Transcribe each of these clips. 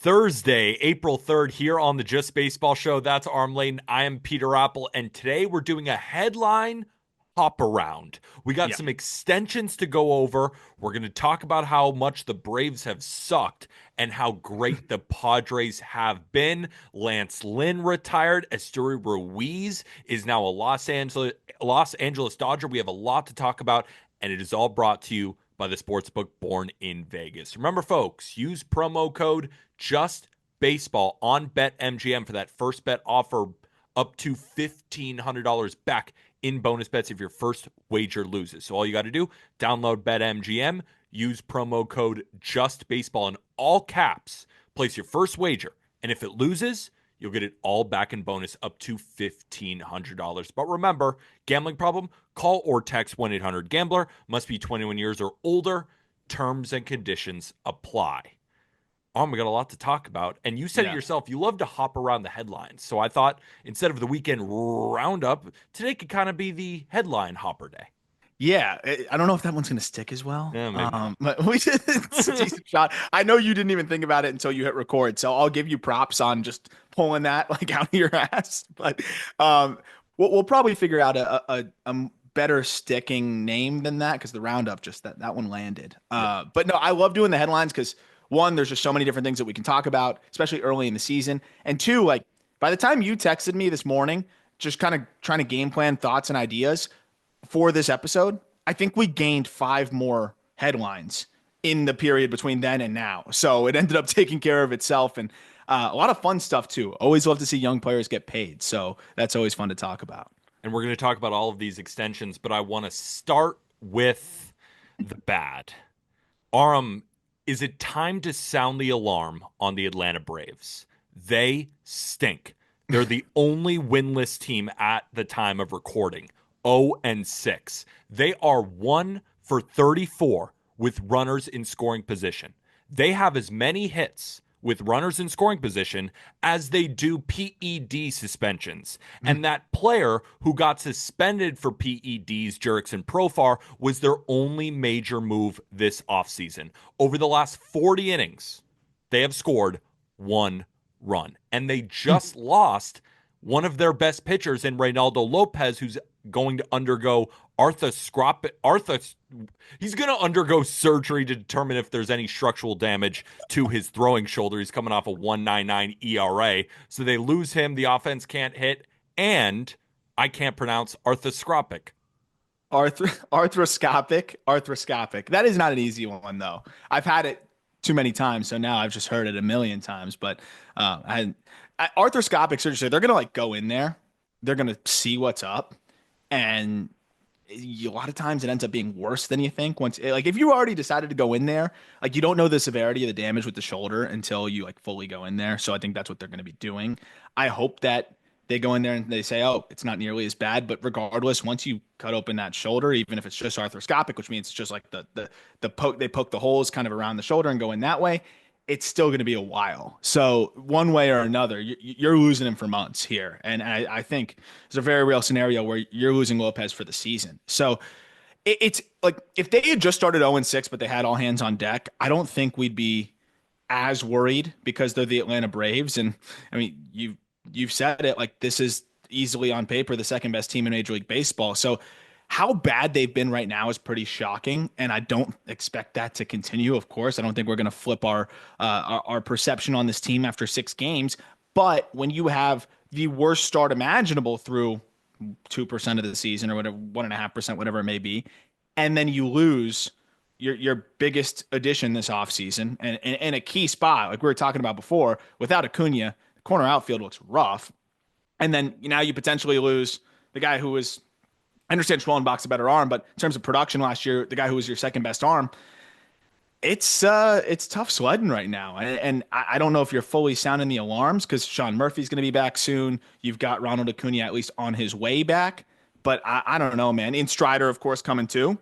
Thursday, April 3rd, here on the Just Baseball Show. That's Aram Lane. I am Peter Apple, and today we're doing a headline hop around. We got Yeah. some extensions to go over. We're going to talk about how much the Braves have sucked and how great the Padres have been. Lance Lynn retired. Esteury Ruiz is now a Los Angeles Dodger. We have a lot to talk about, and it is all brought to you by the sportsbook Born in Vegas. Remember, folks, use promo code JustBaseball on BetMGM for that first bet offer up to $1,500 back in bonus bets if your first wager loses. So all you got to do, download BetMGM, use promo code JustBaseball in all caps, place your first wager, and if it loses, you'll get it all back in bonus up to $1,500. But remember, gambling problem? Call or text 1-800-GAMBLER. Must be 21 years or older. Terms and conditions apply. We got a lot to talk about. And you said it Yeah. yourself, you love to hop around the headlines. So I thought instead of the weekend roundup, today could kind of be the headline hopper day. Yeah. I don't know if that one's going to stick as well. Yeah, maybe not. But it's a decent shot. I know you didn't even think about it until you hit record. So I'll give you props on just pulling that like out of your ass. But we'll probably figure out a better sticking name than that because the roundup just that one landed. But no, I love doing the headlines because one, there's just so many different things that we can talk about, especially early in the season. And two, like by the time you texted me this morning, just kind of trying to game plan thoughts and ideas for this episode, I think we gained 5 more headlines in the period between then and now. So it ended up taking care of itself and a lot of fun stuff too. Always love to see young players get paid. So that's always fun to talk about. And we're going to talk about all of these extensions, but I want to start with the bad. Aram, is it time to sound the alarm on the Atlanta Braves? They stink. They're the only winless team at the time of recording. 0-6. They are 1 for 34 with runners in scoring position. They have as many hits with runners in scoring position as they do PED suspensions. And that player who got suspended for PEDs, Jurickson Profar, was their only major move this offseason. Over the last 40 innings, they have scored 1 run. And they just lost one of their best pitchers in Reynaldo Lopez, who's going to undergo he's going to undergo surgery to determine if there's any structural damage to his throwing shoulder. He's coming off a 1.99 ERA. So they lose him. The offense can't hit. And I can't pronounce arthroscopic. Arthroscopic. That is not an easy one, though. I've had it too many times, so now I've just heard it a million times. But arthroscopic surgery, they're going to like go in there. They're going to see what's up. And a lot of times it ends up being worse than you think. Once, like, if you already decided to go in there, like, you don't know the severity of the damage with the shoulder until you like fully go in there. So I think that's what they're going to be doing. I hope that they go in there and they say, oh, it's not nearly as bad. But regardless, once you cut open that shoulder, even if it's just arthroscopic, which means it's just like the poke, they poke the holes kind of around the shoulder and go in that way, it's still going to be a while. So one way or another, you're losing him for months here. And I think there's a very real scenario where you're losing Lopez for the season. So it's like if they had just started 0-6, but they had all hands on deck, I don't think we'd be as worried because they're the Atlanta Braves. And I mean, you've said it, like, this is easily on paper the second best team in Major League Baseball. So how bad they've been right now is pretty shocking, and I don't expect that to continue. Of course, I don't think we're going to flip our perception on this team after 6 games. But when you have the worst start imaginable through 2% of the season or whatever, 1.5%, whatever it may be, and then you lose your biggest addition this offseason and a key spot, like we were talking about before, without Acuna, the corner outfield looks rough. And then now you potentially lose the guy who was, I understand Schwellenbach's a better arm, but in terms of production last year, the guy who was your second best arm, it's tough sledding right now. And I don't know if you're fully sounding the alarms because Sean Murphy's going to be back soon. You've got Ronald Acuna at least on his way back. But I don't know, man. In Strider, of course, coming too.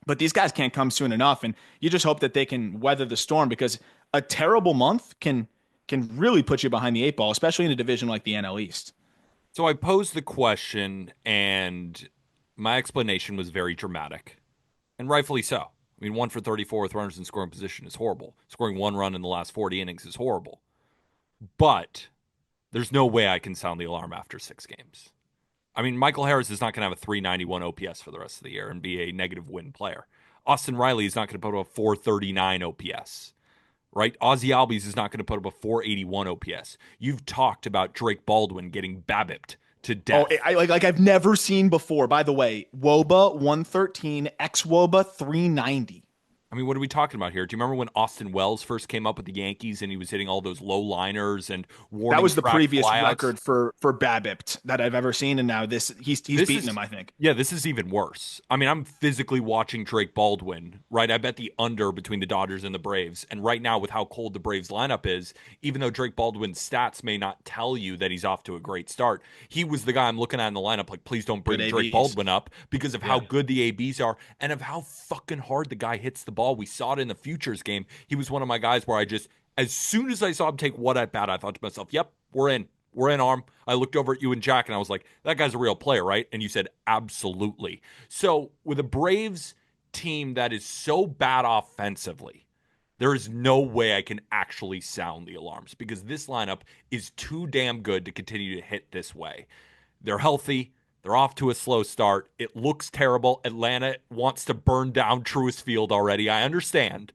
But these guys can't come soon enough. And you just hope that they can weather the storm because a terrible month can really put you behind the 8 ball, especially in a division like the NL East. So I posed the question, and my explanation was very dramatic, and rightfully so. I mean, 1 for 34 with runners in scoring position is horrible. Scoring 1 run in the last 40 innings is horrible. But there's no way I can sound the alarm after 6 games. I mean, Michael Harris is not going to have a 391 OPS for the rest of the year and be a negative win player. Austin Riley is not going to put up a 439 OPS, right? Ozzy Albies is not going to put up a 481 OPS. You've talked about Drake Baldwin getting BABIP'd to Oh, death. like I've never seen before. By the way, WOBA 113, ex WOBA 390. I mean, what are we talking about here? Do you remember when Austin Wells first came up with the Yankees and he was hitting all those low liners and That warning was the track previous flyouts? record for BABIP that I've ever seen, and now he's This beaten is him, I think. Yeah, this is even worse. I mean, I'm physically watching Drake Baldwin, right? I bet the under between the Dodgers and the Braves. And right now, with how cold the Braves lineup is, even though Drake Baldwin's stats may not tell you that he's off to a great start, he was the guy I'm looking at in the lineup like, please don't Good bring Drake ABs. Baldwin up because of how Yeah. good the ABs are and of how fucking hard the guy hits the ball. We saw it in the futures game. He was one of my guys where as soon as I saw him take one at bat, I thought to myself, yep, we're in. We're in, Arm. I looked over at you and Jack and I was like, that guy's a real player, right? And you said, absolutely. So with a Braves team that is so bad offensively, there is no way I can actually sound the alarms because this lineup is too damn good to continue to hit this way. They're healthy. They're off to a slow start. It looks terrible. Atlanta wants to burn down Truist Field already. I understand.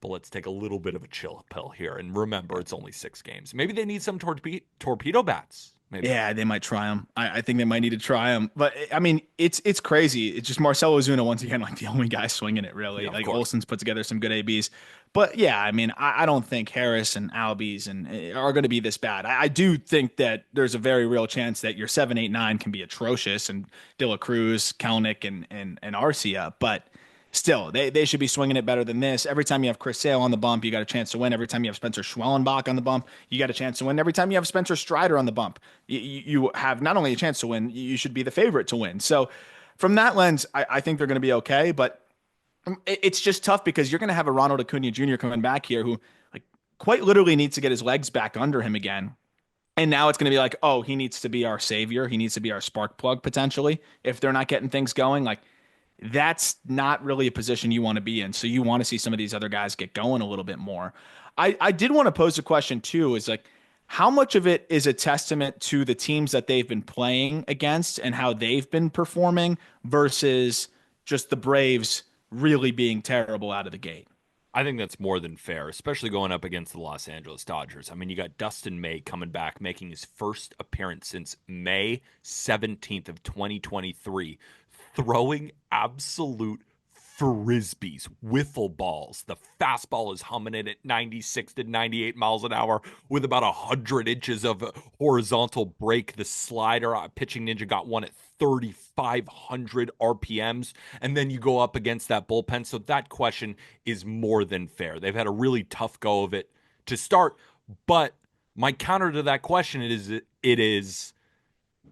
But let's take a little bit of a chill pill here. And remember, it's only 6 games. Maybe they need some torpedo bats. Maybe. Yeah, they might try him. I think they might need to try him. But I mean, it's crazy. It's just Marcell Ozuna once again, like the only guy swinging it really. Yeah, of Like course. Olson's put together some good ABs. But yeah, I mean, I don't think Harris and Albies and are going to be this bad. I do think that there's a very real chance that your 7, 8, 9 can be atrocious and De La Cruz, Kelnick, and Arcia. But still, they should be swinging it better than this. Every time you have Chris Sale on the bump, you got a chance to win. Every time you have Spencer Schwellenbach on the bump, you got a chance to win. Every time you have Spencer Strider on the bump, you have not only a chance to win, you should be the favorite to win. So, from that lens, I think they're going to be okay. But it's just tough because you're going to have a Ronald Acuna Jr. coming back here who, like, quite literally needs to get his legs back under him again. And now it's going to be like, oh, he needs to be our savior. He needs to be our spark plug potentially. If they're not getting things going, like that's not really a position you want to be in. So you want to see some of these other guys get going a little bit more. I did want to pose a question too, is like, how much of it is a testament to the teams that they've been playing against and how they've been performing versus just the Braves really being terrible out of the gate? I think that's more than fair, especially going up against the Los Angeles Dodgers. I mean, you got Dustin May coming back, making his first appearance since May 17th of 2023, throwing absolute frisbees, wiffle balls. The fastball is humming in at 96 to 98 miles an hour with about 100 inches of horizontal break. The slider, pitching ninja got one at 3,500 RPMs. And then you go up against that bullpen. So that question is more than fair. They've had a really tough go of it to start. But my counter to that question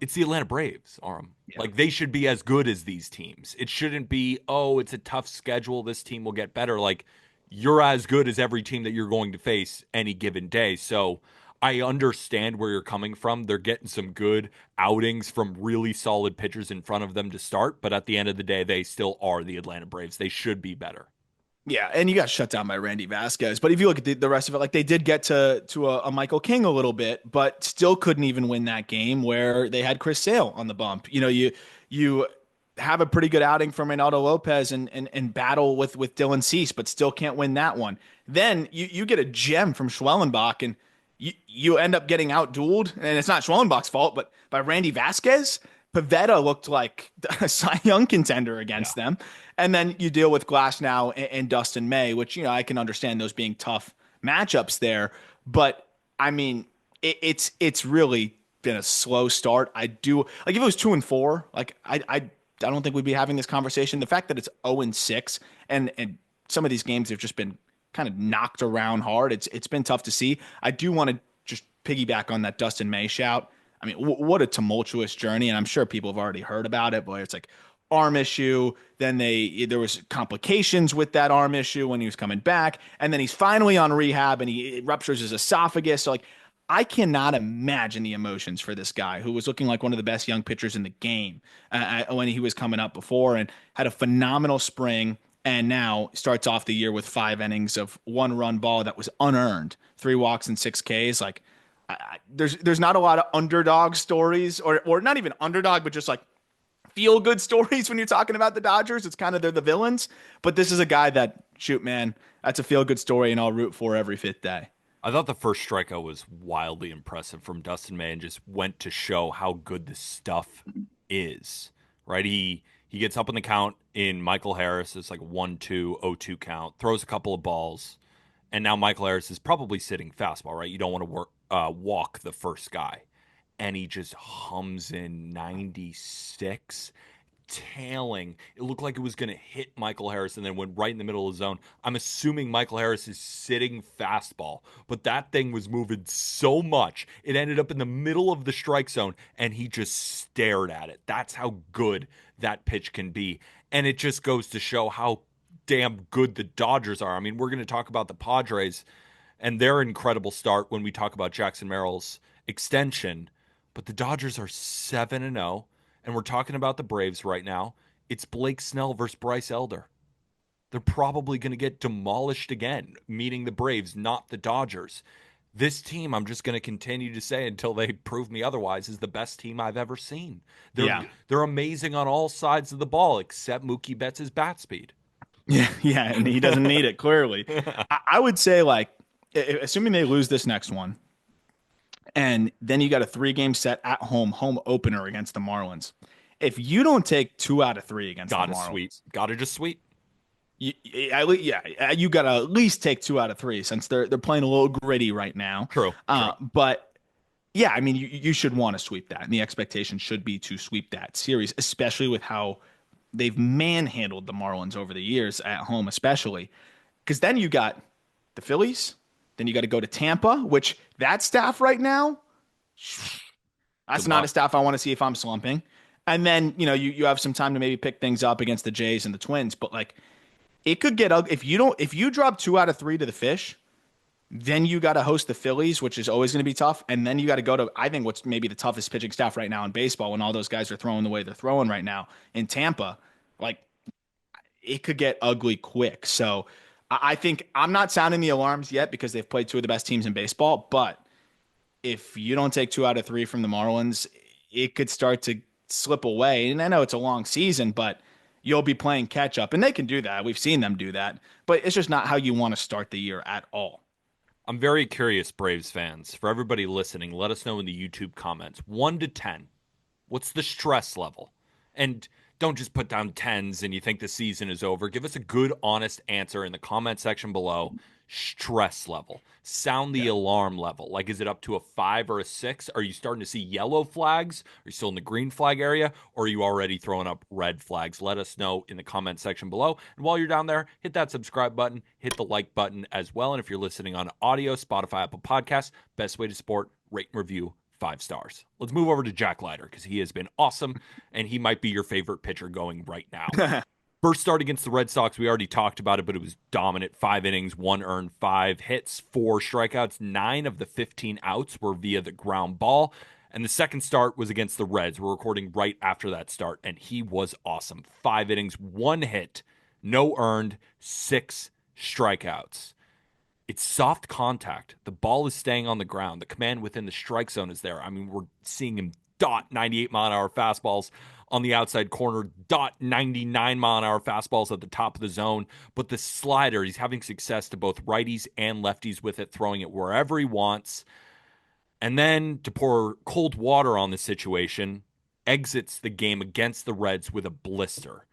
it's the Atlanta Braves, Aram. Yeah. Like they should be as good as these teams. It shouldn't be, oh, it's a tough schedule. This team will get better. Like you're as good as every team that you're going to face any given day. So I understand where you're coming from. They're getting some good outings from really solid pitchers in front of them to start. But at the end of the day, they still are the Atlanta Braves. They should be better. Yeah, and you got shut down by Randy Vasquez. But if you look at the rest of it, like they did get to a Michael King a little bit, but still couldn't even win that game where they had Chris Sale on the bump. You know, you have a pretty good outing from Reynaldo Lopez and battle with Dylan Cease, but still can't win that one. Then you get a gem from Schwellenbach and you end up getting outdueled, and it's not Schwellenbach's fault, but by Randy Vasquez. Pavetta looked like a Cy Young contender against them. And then you deal with Glass now and Dustin May, which, you know, I can understand those being tough matchups there. But I mean, it's really been a slow start. I do like if it was 2-4, like I don't think we'd be having this conversation. The fact that it's 0-6 and some of these games have just been kind of knocked around hard. It's been tough to see. I do want to just piggyback on that Dustin May shout. I mean, what a tumultuous journey, and I'm sure people have already heard about it. But it's like arm issue. Then there was complications with that arm issue when he was coming back, and then he's finally on rehab, and he ruptures his esophagus. So like, I cannot imagine the emotions for this guy who was looking like one of the best young pitchers in the game when he was coming up before and had a phenomenal spring. and now starts off the year with 5 innings of 1 run ball that was unearned, 3 walks and 6 Ks. Like, there's not a lot of underdog stories, or not even underdog, but just like feel good stories when you're talking about the Dodgers. It's kind of they're the villains, but this is a guy that, shoot, man, that's a feel good story, and I'll root for every fifth day. I thought the first strikeout was wildly impressive from Dustin May and just went to show how good this stuff is. Right? He gets up in the count in Michael Harris. It's like 1-2, 0-2 count, throws a couple of balls, and now Michael Harris is probably sitting fastball, right? You don't want to walk the first guy. And he just hums in 96, tailing. It looked like it was going to hit Michael Harris and then went right in the middle of the zone. I'm assuming Michael Harris is sitting fastball, but that thing was moving so much. It ended up in the middle of the strike zone, and he just stared at it. That's how good that pitch can be. And it just goes to show how damn good the Dodgers are. I mean, we're going to talk about the Padres and their incredible start when we talk about Jackson Merrill's extension, but the Dodgers are 7-0, and we're talking about the Braves right now. It's Blake Snell versus Bryce Elder. They're probably going to get demolished again, meaning the Braves, not the Dodgers. This team, I'm just going to continue to say until they prove me otherwise, is the best team I've ever seen. Yeah. They're amazing on all sides of the ball, except Mookie Betts' bat speed. Yeah, yeah, and he doesn't need it, clearly. I would say, like, assuming they lose this next one, and then you got a 3-game set at home opener against the Marlins. If you don't take 2 out of 3 against the Marlins, Gotta just sweep. You got to at least take 2 out of 3 since they're playing a little gritty right now. True. But yeah, I mean, you should want to sweep that, and the expectation should be to sweep that series, especially with how they've manhandled the Marlins over the years at home, especially because then you got the Phillies. Then you got to go to Tampa, which that staff right now, that's not a staff I want to see if I'm slumping. And then, you have some time to maybe pick things up against the Jays and the Twins, but like it could get ugly if you drop 2 out of 3 to the Fish, then you got to host the Phillies, which is always going to be tough. And then you got to go to, I think, what's maybe the toughest pitching staff right now in baseball when all those guys are throwing the way they're throwing right now in Tampa. Like, it could get ugly quick. So I think I'm not sounding the alarms yet because they've played 2 of the best teams in baseball. But if you don't take 2 out of 3 from the Marlins, it could start to slip away. And I know it's a long season, but you'll be playing catch up. And they can do that. We've seen them do that. But it's just not how you want to start the year at all. I'm very curious, Braves fans. For everybody listening, let us know in the YouTube comments. 1 to 10. What's the stress level? And don't just put down 10s and you think the season is over. Give us a good, honest answer in the comment section below. Stress level. Sound the alarm level. Like, is it up to a 5 or a 6? Are you starting to see yellow flags? Are you still in the green flag area? Or are you already throwing up red flags? Let us know in the comment section below. And while you're down there, hit that subscribe button. Hit the like button as well. And if you're listening on audio, Spotify, Apple Podcasts, best way to support, rate and review 5 stars. Let's move over to Jack Leiter because he has been awesome, and he might be your favorite pitcher going right now. First start against the Red Sox, we already talked about it, but it was dominant. 5 innings, 1 earned, 5 hits, 4 strikeouts. 9 of the 15 outs were via the ground ball. And the second start was against the Reds. We're recording right after that start, and he was awesome. 5 innings, 1 hit, no earned, 6 strikeouts. It's soft contact. The ball is staying on the ground. The command within the strike zone is there. I mean, we're seeing him dot 98-mile-an-hour fastballs on the outside corner, dot 99-mile-an-hour fastballs at the top of the zone. But the slider, he's having success to both righties and lefties with it, throwing it wherever he wants. And then to pour cold water on the situation, exits the game against the Reds with a blister,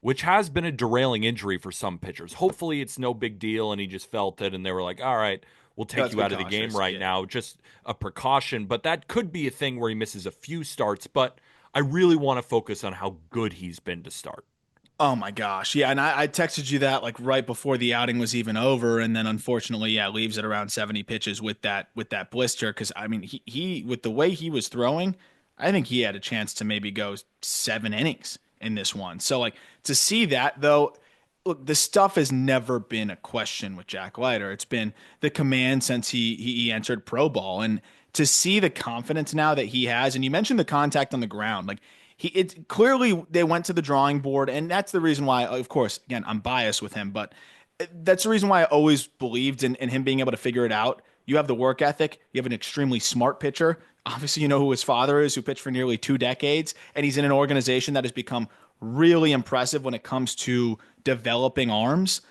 which has been a derailing injury for some pitchers. Hopefully it's no big deal and he just felt it and they were like, all right, we'll take you out of the game right now. Just a precaution. But that could be a thing where he misses a few starts. But I really want to focus on how good he's been to start. Oh my gosh. Yeah. And I texted you that like right before the outing was even over. And then unfortunately, leaves at around 70 pitches with that blister. Cause I mean, he with the way he was throwing, I think he had a chance to maybe go 7 innings in this one. So like to see that though, look, the stuff has never been a question with Jack Leiter. It's been the command since he entered pro ball, and to see the confidence now that he has, and you mentioned the contact on the ground, like It clearly they went to the drawing board, and that's the reason why, of course, again, I'm biased with him, but that's the reason why I always believed in him being able to figure it out. You have the work ethic, you have an extremely smart pitcher. Obviously, you know who his father is, who pitched for nearly 2 decades, and he's in an organization that has become really impressive when it comes to developing arms.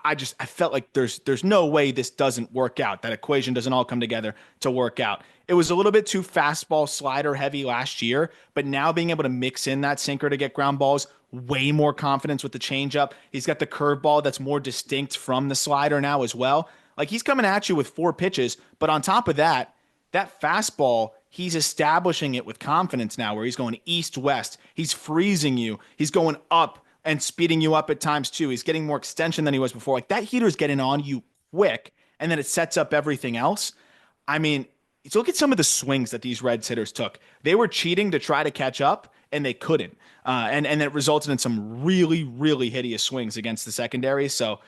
I felt like there's no way this doesn't work out. That equation doesn't all come together to work out. It was a little bit too fastball slider heavy last year, but now being able to mix in that sinker to get ground balls, way more confidence with the changeup. He's got the curveball that's more distinct from the slider now as well. Like he's coming at you with 4 pitches, but on top of that, that fastball, he's establishing it with confidence now where he's going east west. He's freezing you. He's going up and speeding you up at times too. He's getting more extension than he was before. Like that heater's getting on you quick, and then it sets up everything else. I mean, so look at some of the swings that these Reds hitters took. They were cheating to try to catch up, and they couldn't. And it resulted in some really, really hideous swings against the secondary. So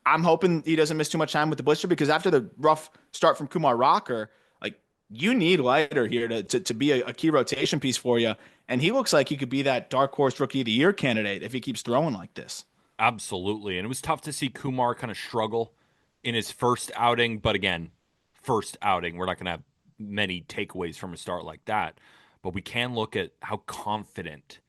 I'm hoping he doesn't miss too much time with the blister, because after the rough start from Kumar Rocker, like you need Leiter here to be a key rotation piece for you. And he looks like he could be that dark horse rookie of the year candidate if he keeps throwing like this. Absolutely. And it was tough to see Kumar kind of struggle in his first outing. But again, first outing, we're not going to have many takeaways from a start like that. But we can look at how confident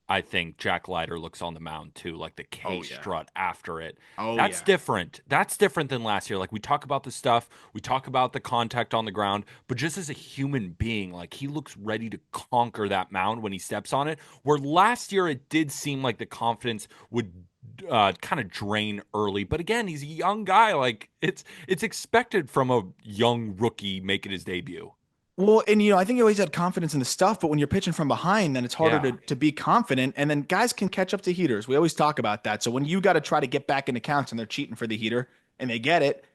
I think Jack Leiter looks on the mound too, like the K strut after it. That's different. That's different than last year. Like we talk about the stuff, we talk about the contact on the ground, but just as a human being, like he looks ready to conquer that mound when he steps on it. Where last year it did seem like the confidence would kind of drain early, but again, he's a young guy. Like it's expected from a young rookie making his debut. Well, and I think he always had confidence in the stuff, but when you're pitching from behind, then it's harder to be confident. And then guys can catch up to heaters. We always talk about that. So when you got to try to get back into counts and they're cheating for the heater and they get it,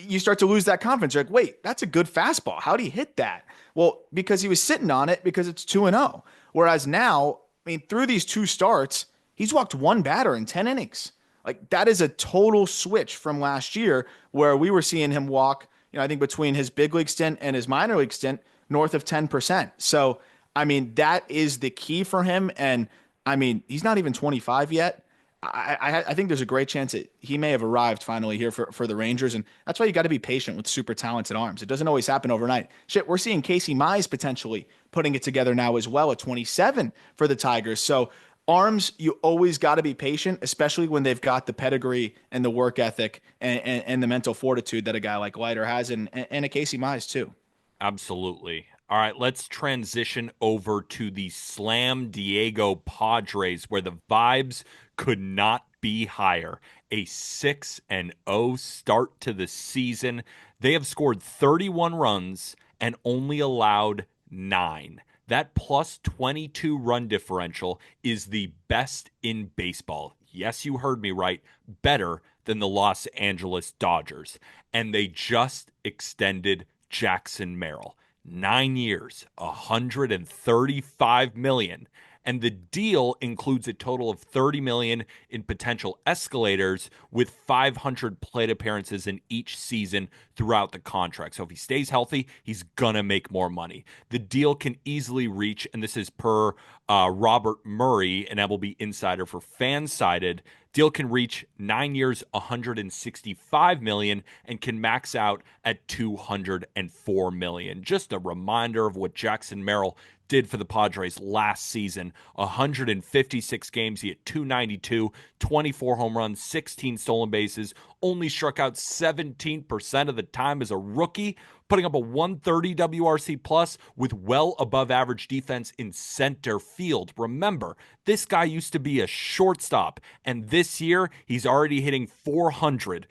you start to lose that confidence. You're like, wait, that's a good fastball. How'd he hit that? Well, because he was sitting on it because it's 2-0. Whereas now, I mean, through these 2 starts, he's walked 1 batter in 10 innings. Like that is a total switch from last year where we were seeing him walk, I think between his big league stint and his minor league stint, north of 10%. So, I mean, that is the key for him. And I mean, he's not even 25 yet. I think there's a great chance that he may have arrived finally here for the Rangers. And that's why you got to be patient with super talented arms. It doesn't always happen overnight. Shit, we're seeing Casey Mize potentially putting it together now as well at 27 for the Tigers. So arms, you always got to be patient, especially when they've got the pedigree and the work ethic and the mental fortitude that a guy like Leiter has, and a Casey Mize too. Absolutely. All right, let's transition over to the Slam Diego Padres, where the vibes could not be higher. A 6-0 start to the season. They have scored 31 runs and only allowed 9. That plus 22 run differential is the best in baseball. Yes, you heard me right. Better than the Los Angeles Dodgers. And they just extended Jackson Merrill. 9 years, $135 million. And the deal includes a total of $30 million in potential escalators with 500 plate appearances in each season throughout the contract. So if he stays healthy, he's going to make more money. The deal can easily reach, and this is per Robert Murray, an MLB insider for Fansided, deal can reach 9 years, $165 million, and can max out at $204 million. Just a reminder of what Jackson Merrill did for the Padres last season. 156 games, he hit 292, 24 home runs, 16 stolen bases, only struck out 17% of the time as a rookie, putting up a 130 WRC plus with well above average defense in center field. Remember, this guy used to be a shortstop, and this year he's already hitting 400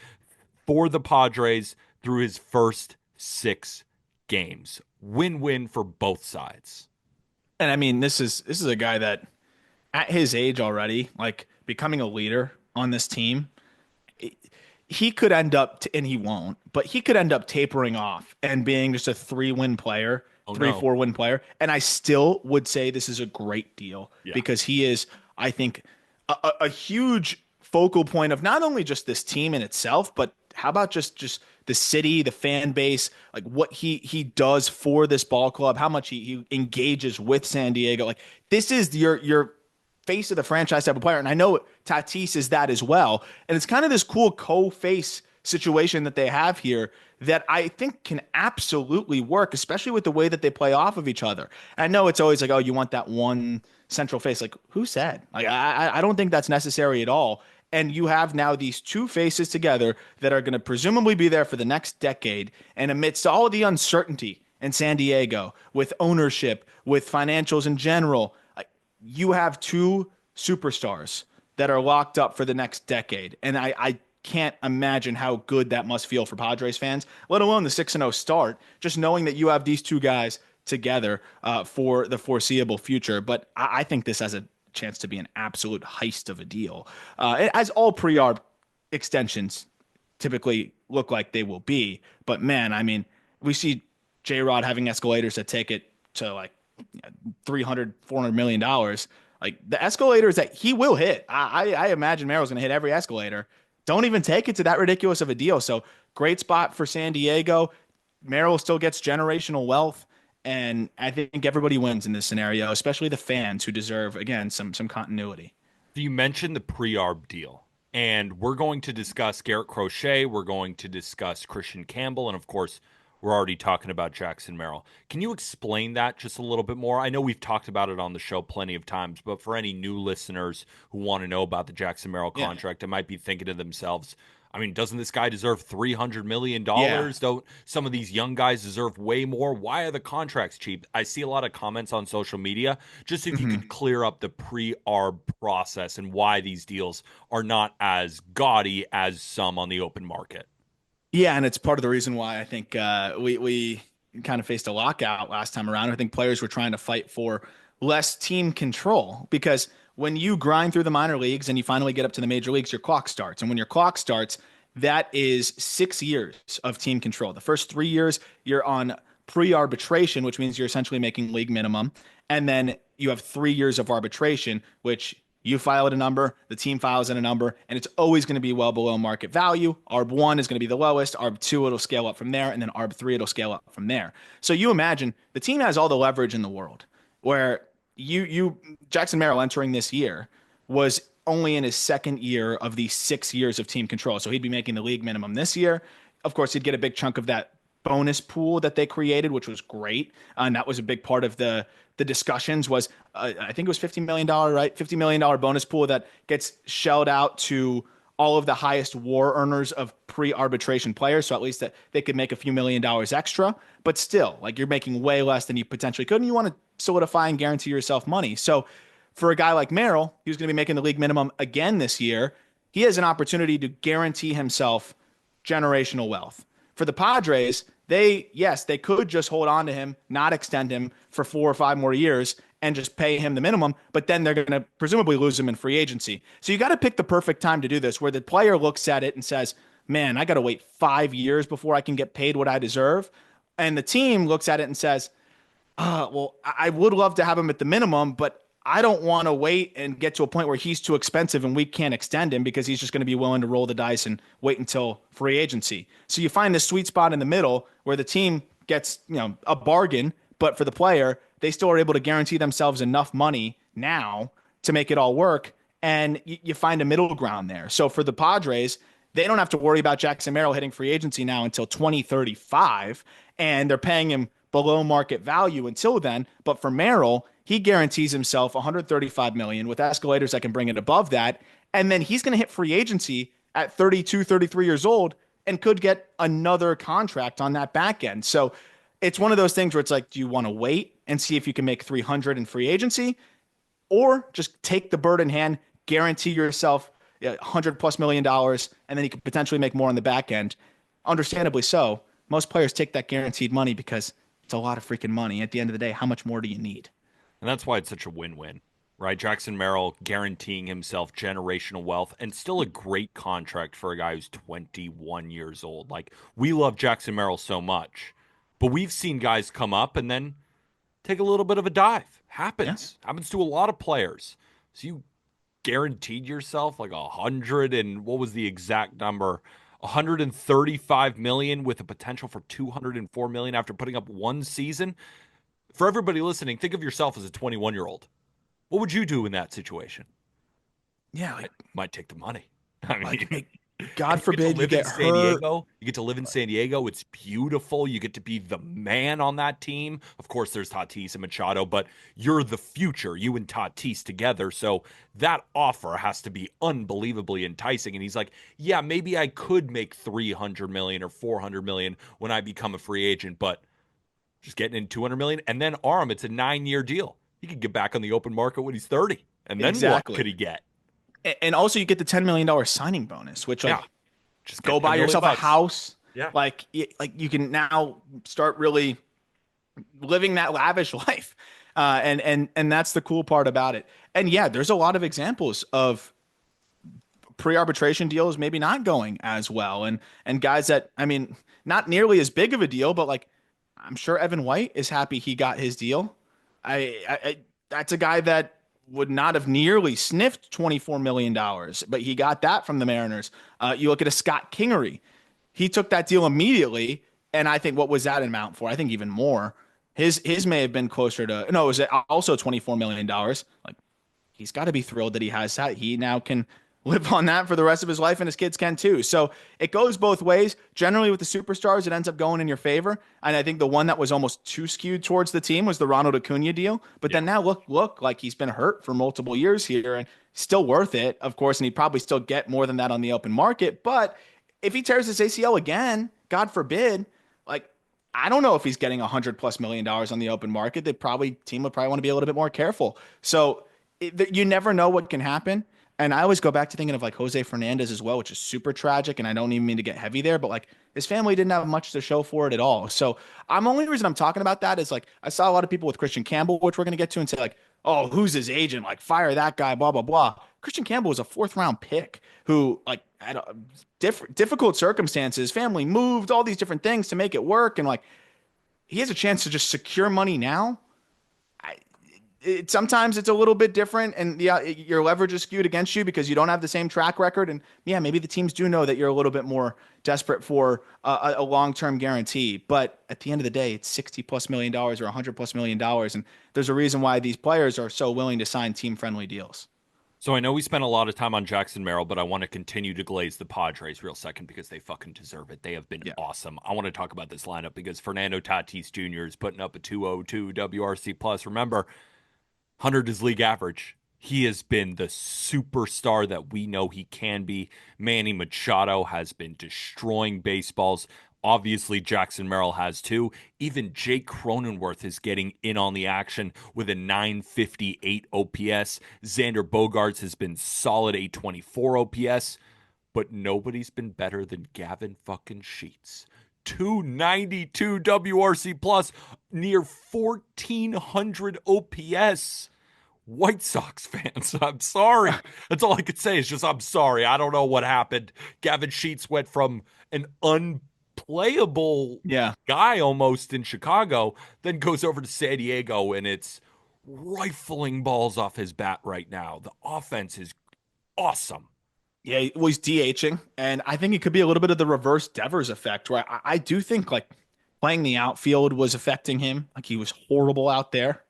for the Padres through his first 6 games. Win-win for both sides. And I mean, this is a guy that at his age already, like becoming a leader on this team, he could end up, and he won't, but he could end up tapering off and being just a 3-win player, 4-win player. And I still would say this is a great deal because he is, I think, a huge focal point of not only just this team in itself, but how about just the city, the fan base, like what he does for this ball club, how much he engages with San Diego. Like this is your face of the franchise type of player. And I know Tatis is that as well. And it's kind of this cool co-face situation that they have here that I think can absolutely work, especially with the way that they play off of each other. And I know it's always like, oh, you want that one central face. Like, who said? Like, I don't think that's necessary at all. And you have now these two faces together that are going to presumably be there for the next decade. And amidst all the uncertainty in San Diego, with ownership, with financials in general, you have two superstars that are locked up for the next decade. And I can't imagine how good that must feel for Padres fans, let alone the 6-0 start, just knowing that you have these two guys together for the foreseeable future. But I think this has a chance to be an absolute heist of a deal, as all pre-arb extensions typically look like they will be. But man, I mean, we see J-Rod having escalators that take it to like 300, $400 million. Like the escalators that he will hit. I imagine Merrill's going to hit every escalator. Don't even take it to that ridiculous of a deal. So great spot for San Diego. Merrill still gets generational wealth. And I think everybody wins in this scenario, especially the fans who deserve, again, some continuity. So you mentioned the pre-arb deal, and we're going to discuss Garrett Crochet. We're going to discuss Kristian Campbell, and of course, we're already talking about Jackson Merrill. Can you explain that just a little bit more? I know we've talked about it on the show plenty of times, but for any new listeners who want to know about the Jackson Merrill Yeah. contract, they might be thinking to themselves, I mean, doesn't this guy deserve $300 million? Yeah. Don't some of these young guys deserve way more? Why are the contracts cheap? I see a lot of comments on social media. Just if you Mhm. could clear up the pre-arb process and why these deals are not as gaudy as some on the open market. Yeah, and it's part of the reason why I think we kind of faced a lockout last time around. I think players were trying to fight for less team control because when you grind through the minor leagues and you finally get up to the major leagues, your clock starts. And when your clock starts, that is 6 years of team control. The first 3 years, you're on pre-arbitration, which means you're essentially making league minimum. And then you have 3 years of arbitration, which you file at a number, the team files at a number, and it's always going to be well below market value. ARB1 is going to be the lowest. ARB2, it'll scale up from there. And then ARB3, it'll scale up from there. So you imagine the team has all the leverage in the world where Jackson Merrill entering this year was only in his second year of the 6 years of team control. So he'd be making the league minimum this year. Of course, he'd get a big chunk of that bonus pool that they created, which was great. And that was a big part of the discussions was I think it was $50 million, right? $50 million bonus pool that gets shelled out to all of the highest war earners of pre-arbitration players. So at least that they could make a few $1,000,000 extra, but still like you're making way less than you potentially could. And you want to solidify and guarantee yourself money. So for a guy like Merrill, who's going to be making the league minimum again this year, he has an opportunity to guarantee himself generational wealth. For the Padres, they could just hold on to him, not extend him for 4 or 5 more years and just pay him the minimum, but then they're going to presumably lose him in free agency. So you got to pick the perfect time to do this where the player looks at it and says, man, I got to wait 5 years before I can get paid what I deserve. And the team looks at it and says, well, I would love to have him at the minimum, but I don't want to wait and get to a point where he's too expensive and we can't extend him because he's just going to be willing to roll the dice and wait until free agency. So you find this sweet spot in the middle where the team gets, a bargain, but for the player, they still are able to guarantee themselves enough money now to make it all work. And you find a middle ground there. So for the Padres, they don't have to worry about Jackson Merrill hitting free agency now until 2035, and they're paying him below market value until then. But for Merrill, he guarantees himself 135 million with escalators that can bring it above that. And then he's going to hit free agency at 32, 33 years old and could get another contract on that back end. So it's one of those things where it's like, do you want to wait and see if you can make 300 in free agency or just take the bird in hand, guarantee yourself $100+ million, and then you could potentially make more on the back end? Understandably so. Most players take that guaranteed money because it's a lot of freaking money. At the end of the day, how much more do you need? And that's why it's such a win-win, right? Jackson Merrill guaranteeing himself generational wealth and still a great contract for a guy who's 21 years old. Like, we love Jackson Merrill so much, but we've seen guys come up and then take a little bit of a dive. Yeah. Happens to a lot of players. So you guaranteed yourself like 100 and what was the exact number? 135 million with a potential for 204 million after putting up one season. For everybody listening, think of yourself as a 21-year-old. What would you do in that situation? Yeah, Might take the money. I mean, like God and you get to forbid you live in get San hurt. Diego. You get to live in San Diego. It's beautiful. You get to be the man on that team. Of course, there's Tatis and Machado, but you're the future, you and Tatis together. So that offer has to be unbelievably enticing. And he's like, yeah, maybe I could make 300 million or 400 million when I become a free agent, but just getting in 200 million. And then Aram, it's a 9-year deal. He could get back on the open market when he's 30. And then what Exactly. could he get? And also you get the $10 million signing bonus, which Yeah, like just go get 10 buy million yourself a bucks. house. Yeah. Like you can now start really living that lavish life. And that's the cool part about it. And yeah, there's a lot of examples of pre-arbitration deals maybe not going as well. And guys that, I mean, not nearly as big of a deal, but like I'm sure Evan White is happy he got his deal. I that's a guy that would not have nearly sniffed $24 million, but he got that from the Mariners. You look at a Scott Kingery. He took that deal immediately, and I think what was that amount for? I think even more. His may have been closer to no, it was also $24 million. Like he's got to be thrilled that he has that. He now can live on that for the rest of his life, and his kids can too. So it goes both ways. Generally, with the superstars, it ends up going in your favor. And I think the one that was almost too skewed towards the team was the Ronald Acuna deal. But Yeah. then now look like he's been hurt for multiple years here, and still worth it, of course. And he'd probably still get more than that on the open market. But if he tears his ACL again, God forbid, like I don't know if he's getting $100+ million on the open market. Team would probably want to be a little bit more careful. So you never know what can happen. And I always go back to thinking of like Jose Fernandez as well, which is super tragic. And I don't even mean to get heavy there, but like his family didn't have much to show for it at all. So only reason I'm talking about that is like I saw a lot of people with Kristian Campbell, which we're going to get to, and say like, oh, who's his agent? Like fire that guy, blah, blah, blah. Kristian Campbell was a 4th round pick who like had difficult circumstances, family moved, all these different things to make it work. And like he has a chance to just secure money now. Sometimes it's a little bit different, and yeah, your leverage is skewed against you because you don't have the same track record. And yeah, maybe the teams do know that you're a little bit more desperate for a long-term guarantee. But at the end of the day, it's $60+ million or $100+ million, and there's a reason why these players are so willing to sign team-friendly deals. So I know we spent a lot of time on Jackson Merrill, but I want to continue to glaze the Padres real second because they fucking deserve it. They have been Yeah. awesome. I want to talk about this lineup because Fernando Tatis Jr. is putting up a 202 WRC plus. Remember, 100 is league average. He has been the superstar that we know he can be. Manny Machado has been destroying baseballs. Obviously, Jackson Merrill has too. Even Jake Cronenworth is getting in on the action with a 958 OPS. Xander Bogaerts has been solid 824 OPS, but nobody's been better than Gavin fucking Sheets. 292 WRC plus, near 1400 OPS. White Sox fans, I'm sorry. That's all I could say is just I'm sorry. I don't know what happened. Gavin Sheets went from an unplayable Yeah. guy almost in Chicago, then goes over to San Diego, and it's rifling balls off his bat right now. The offense is awesome. Yeah, well, he's DHing, and I think it could be a little bit of the reverse Devers effect, where I do think like playing the outfield was affecting him. Like he was horrible out there,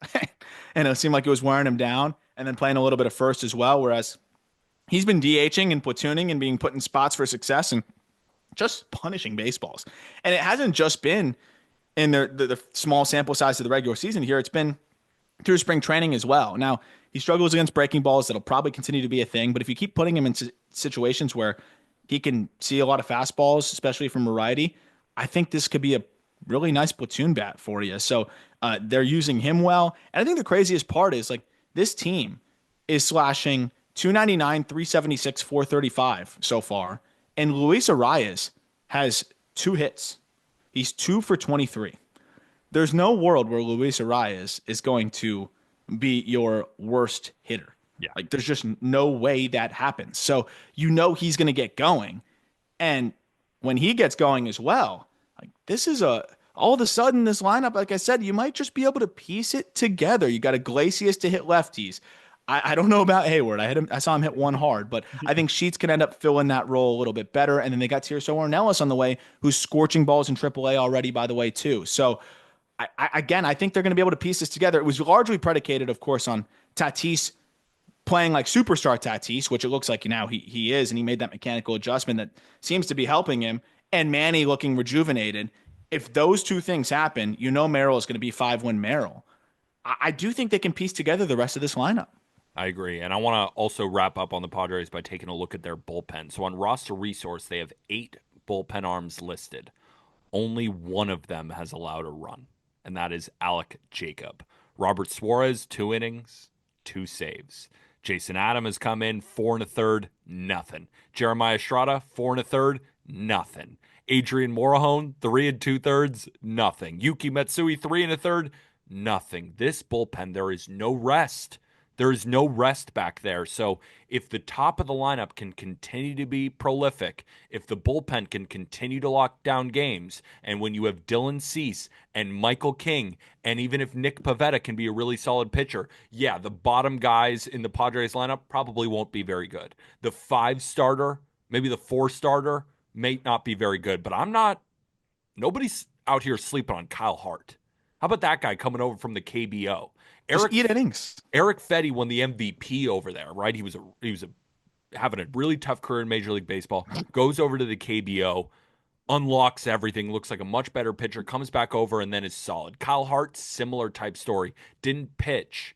and it seemed like it was wearing him down. And then playing a little bit of first as well, whereas he's been DHing and platooning and being put in spots for success and just punishing baseballs. And it hasn't just been in the small sample size of the regular season here. It's been through spring training as well. Now, he struggles against breaking balls. That'll probably continue to be a thing. But if you keep putting him in situations where he can see a lot of fastballs, especially from variety, I think this could be a really nice platoon bat for you. So they're using him well. And I think the craziest part is like this team is slashing 299, 376, 435 so far. And Luis Arias has 2 hits. He's 2 for 23. There's no world where Luis Arias is going to be your worst hitter. Yeah. Like there's just no way that happens. So you know he's going to get going. And when he gets going as well, like this is all of a sudden this lineup, like I said, you might just be able to piece it together. You got Iglesias to hit lefties. I don't know about Hayward. I saw him hit one hard, but I think Sheets can end up filling that role a little bit better. And then they got Tirso Ornelas on the way, who's scorching balls in AAA already, by the way, too. So again, I think they're going to be able to piece this together. It was largely predicated, of course, on Tatis playing like superstar Tatis, which it looks like now he is, and he made that mechanical adjustment that seems to be helping him, and Manny looking rejuvenated. If those two things happen, Merrill is going to be 5-win Merrill. I do think they can piece together the rest of this lineup. I agree. And I want to also wrap up on the Padres by taking a look at their bullpen. So on roster resource, they have 8 bullpen arms listed. Only one of them has allowed a run, and that is Alec Jacob. Robert Suarez, 2 innings, 2 saves. Jason Adam has come in, 4 1/3, nothing. Jeremiah Estrada, 4 1/3, nothing. Adrian Morejon, 3 2/3, nothing. Yuki Matsui, 3 1/3, nothing. This bullpen, there is no rest. There is no rest back there. So if the top of the lineup can continue to be prolific, if the bullpen can continue to lock down games, and when you have Dylan Cease and Michael King, and even if Nick Pivetta can be a really solid pitcher, yeah, the bottom guys in the Padres lineup probably won't be very good. The 5 starter, maybe the 4 starter, may not be very good, but nobody's out here sleeping on Kyle Hart. How about that guy coming over from the KBO? Just eat innings. Eric Fetty won the MVP over there, right? He was having a really tough career in Major League Baseball. Goes over to the KBO, unlocks everything, looks like a much better pitcher, comes back over, and then is solid. Kyle Hart, similar type story. Didn't pitch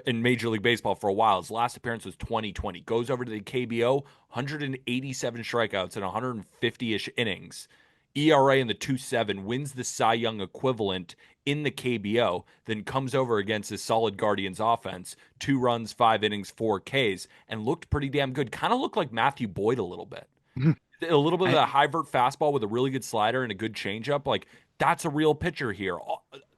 in Major League Baseball for a while. His last appearance was 2020. Goes over to the KBO, 187 strikeouts and 150-ish innings. ERA in the 2.7, wins the Cy Young equivalent in the KBO, then comes over against his solid Guardians offense, 2 runs, 5 innings, 4 Ks, and looked pretty damn good. Kind of looked like Matthew Boyd a little bit. A little bit of that high vert fastball with a really good slider and a good changeup. Like, that's a real pitcher here.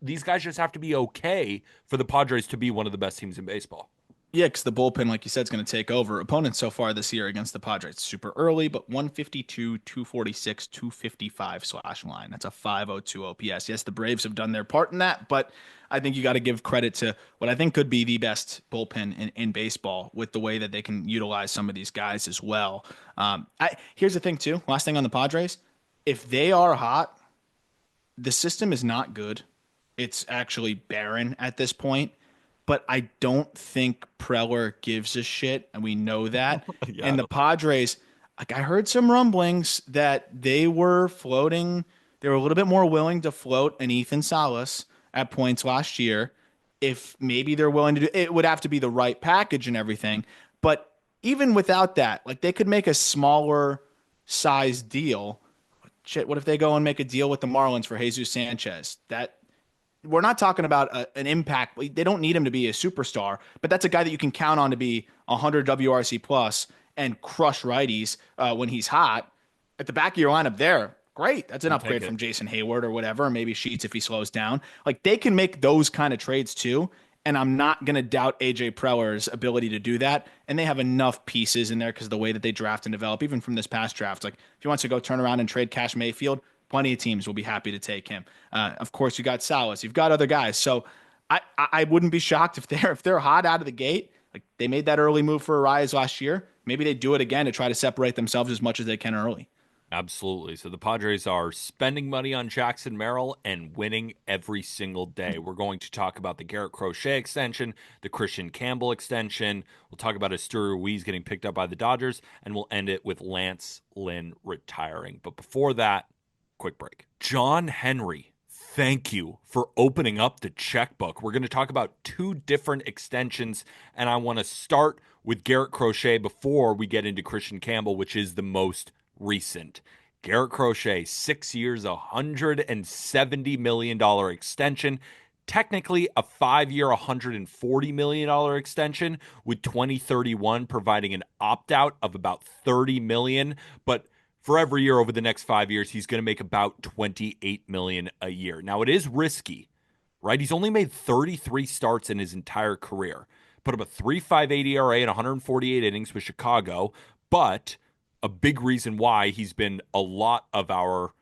These guys just have to be okay for the Padres to be one of the best teams in baseball. Yeah, because the bullpen, like you said, is going to take over. Opponents so far this year against the Padres, super early, but 152, 246, 255 slash line. That's a 502 OPS. Yes, the Braves have done their part in that, but I think you got to give credit to what I think could be the best bullpen in baseball with the way that they can utilize some of these guys as well. Here's the thing, too. Last thing on the Padres. If they are hot, the system is not good. It's actually barren at this point. But I don't think Preller gives a shit, and we know that. Yeah. And the Padres, like, I heard some rumblings that they were floating. They were a little bit more willing to float an Ethan Salas at points last year. If maybe they're willing to do it, would have to be the right package and everything. But even without that, like, they could make a smaller size deal. Shit, what if they go and make a deal with the Marlins for Jesus Sanchez? We're not talking about an impact. They don't need him to be a superstar, but that's a guy that you can count on to be 100 WRC plus and crush righties when he's hot. At the back of your lineup there, great. That's an upgrade from Jason Hayward or whatever, or maybe Sheets if he slows down. Like, they can make those kind of trades too, and I'm not going to doubt AJ Preller's ability to do that. And they have enough pieces in there because of the way that they draft and develop, even from this past draft. Like, if he wants to go turn around and trade Cash Mayfield, plenty of teams will be happy to take him. Of course, you got Salas, you've got other guys. So I wouldn't be shocked if they're hot out of the gate. Like, they made that early move for Arias last year. Maybe they do it again to try to separate themselves as much as they can early. Absolutely. So the Padres are spending money on Jackson Merrill and winning every single day. We're going to talk about the Garrett Crochet extension, the Kristian Campbell extension. We'll talk about Asturi Ruiz getting picked up by the Dodgers, and we'll end it with Lance Lynn retiring. But before that, quick break. John Henry, thank you for opening up the checkbook. We're going to talk about 2 different extensions, and I want to start with Garrett Crochet before we get into Kristian Campbell, which is the most recent. Garrett Crochet, 6 years, $170 million extension. Technically a 5-year, $140 million extension, with 2031 providing an opt-out of about $30 million. But for every year over the next 5 years, he's going to make about $28 million a year. Now, it is risky, right? He's only made 33 starts in his entire career. Put up a 3.58 ERA and 148 innings with Chicago, but a big reason why he's been a lot of our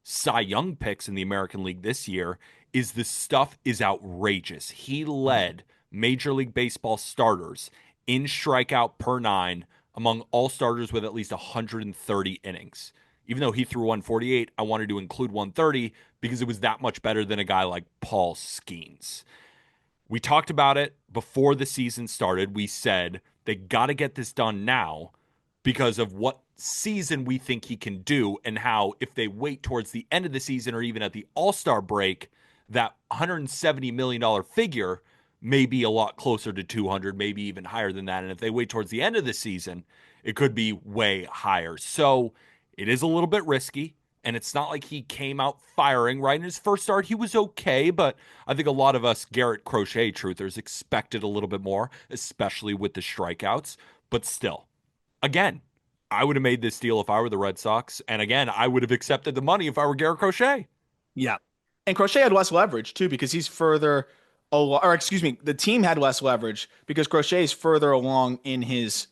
Cy Young picks in the American League this year is the stuff is outrageous. He led Major League Baseball starters in strikeout per nine among all starters with at least 130 innings. Even though he threw 148, I wanted to include 130 because it was that much better than a guy like Paul Skeens. We talked about it before the season started. We said they got to get this done now because of what season we think he can do, and how if they wait towards the end of the season or even at the All-Star break, that $170 million figure may be a lot closer to 200, maybe even higher than that. And if they wait towards the end of the season, it could be way higher. So it is a little bit risky. And it's not like he came out firing right in his first start. He was okay, but I think a lot of us Garrett Crochet truthers expected a little bit more, especially with the strikeouts. But still, again, I would have made this deal if I were the Red Sox. And again, I would have accepted the money if I were Garrett Crochet. Yeah. And Crochet had less leverage too because he's further or excuse me, the team had less leverage because Crochet is further along in his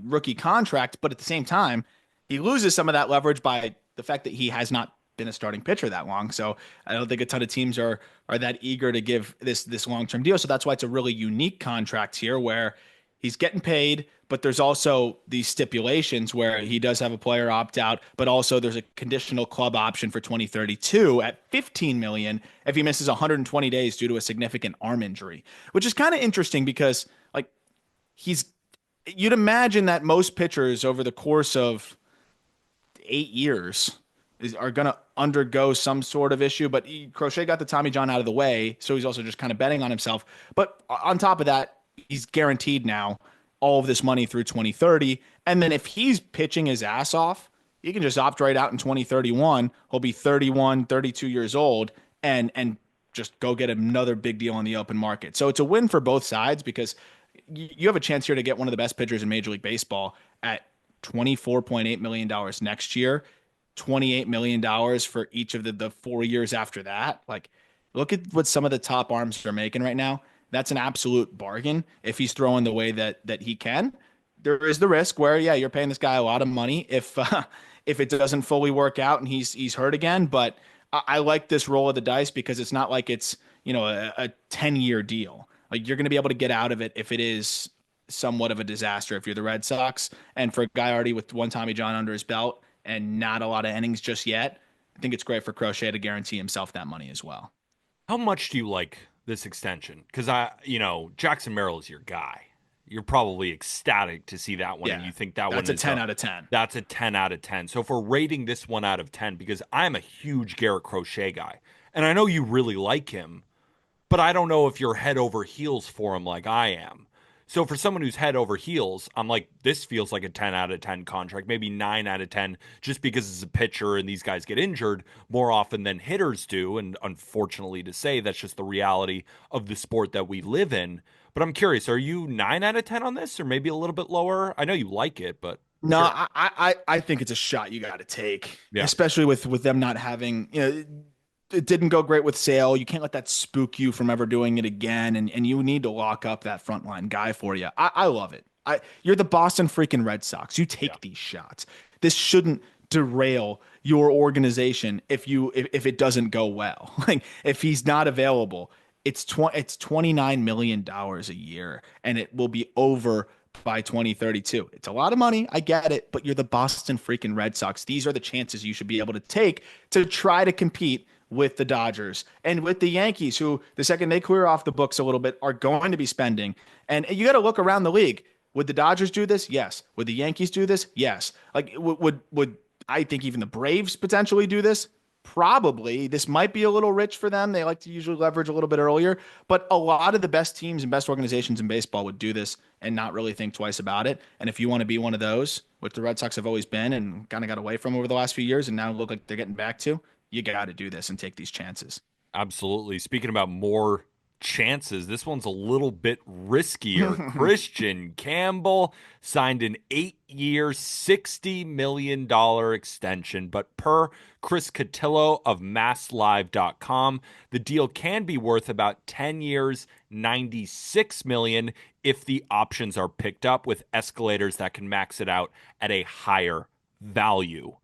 rookie contract, but at the same time, he loses some of that leverage by the fact that he has not been a starting pitcher that long. So I don't think a ton of teams are that eager to give this long-term deal. So that's why it's a really unique contract here where he's getting paid, but there's also these stipulations where he does have a player opt out, but also there's a conditional club option for 2032 at 15 million if he misses 120 days due to a significant arm injury, which is kind of interesting because like he's you'd imagine that most pitchers over the course of 8 years are going to undergo some sort of issue, but Crochet got the Tommy John out of the way, so he's also just kind of betting on himself. But on top of that, he's guaranteed now all of this money through 2030. And then if he's pitching his ass off, he can just opt right out in 2031. He'll be 31, 32 years old and just go get another big deal on the open market. So it's a win for both sides because you have a chance here to get one of the best pitchers in Major League Baseball at $24.8 million next year, $28 million for each of the 4 years after that. Like, look at what some of the top arms are making right now. That's an absolute bargain if he's throwing the way that he can. There is the risk where, yeah, you're paying this guy a lot of money if it doesn't fully work out and he's hurt again. But I like this roll of the dice because it's not like it's a 10-year deal. Like you're going to be able to get out of it if it is somewhat of a disaster if you're the Red Sox. And for a guy already with one Tommy John under his belt and not a lot of innings just yet, I think it's great for Crochet to guarantee himself that money as well. How much do you like this extension? Because Jackson Merrill is your guy. You're probably ecstatic to see that one, and Yeah, you think that one that's a is 10 out of 10. That's a 10 out of 10. So if we're rating this one out of 10, because I'm a huge Garrett Crochet guy, and I know you really like him, but I don't know if you're head over heels for him like I am. So for someone who's head over heels, I'm like, this feels like a 10 out of 10 contract, maybe 9 out of 10, just because it's a pitcher and these guys get injured more often than hitters do. And unfortunately to say, that's just the reality of the sport that we live in. But I'm curious, are you 9 out of 10 on this or maybe a little bit lower? I know you like it, but No, curious. I think it's a shot you got to take, Yeah. especially with them not having, it didn't go great with Sale. You can't let that spook you from ever doing it again. And you need to lock up that frontline guy for you. I love it. You're the Boston freaking Red Sox. You Yeah. take these shots. This shouldn't derail your organization if it doesn't go well. Like if he's not available, it's $29 million a year and it will be over by 2032. It's a lot of money. I get it, but you're the Boston freaking Red Sox. These are the chances you should be able to take to try to compete with the Dodgers and with the Yankees, who the second they clear off the books a little bit are going to be spending. And you got to look around the league. Would the Dodgers do this? Yes. Would the Yankees do this? Yes. Like would I think even the Braves potentially do this? Probably. This might be a little rich for them. They like to usually leverage a little bit earlier, but a lot of the best teams and best organizations in baseball would do this and not really think twice about it. And if you want to be one of those, which the Red Sox have always been and kind of got away from over the last few years and now look like they're getting back to, you got to do this and take these chances. Absolutely. Speaking about more chances, this one's a little bit riskier. Kristian Campbell signed an 8-year, $60 million extension, but per Chris Cotillo of MassLive.com, the deal can be worth about 10 years, $96 million if the options are picked up with escalators that can max it out at a higher value.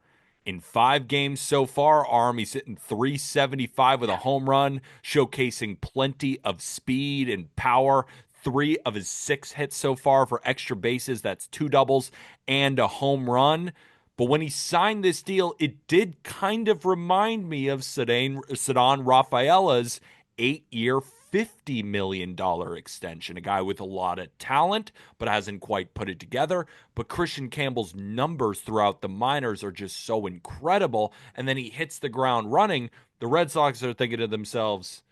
In 5 games so far, Aram, he's hitting 375 with a home run, showcasing plenty of speed and power. 3 of his 6 hits so far for extra bases. That's 2 doubles and a home run. But when he signed this deal, it did kind of remind me of Ceddanne Rafaela's 8-year, $50 million extension. A guy with a lot of talent, but hasn't quite put it together. But Kristian Campbell's numbers throughout the minors are just so incredible. And then he hits the ground running. The Red Sox are thinking to themselves,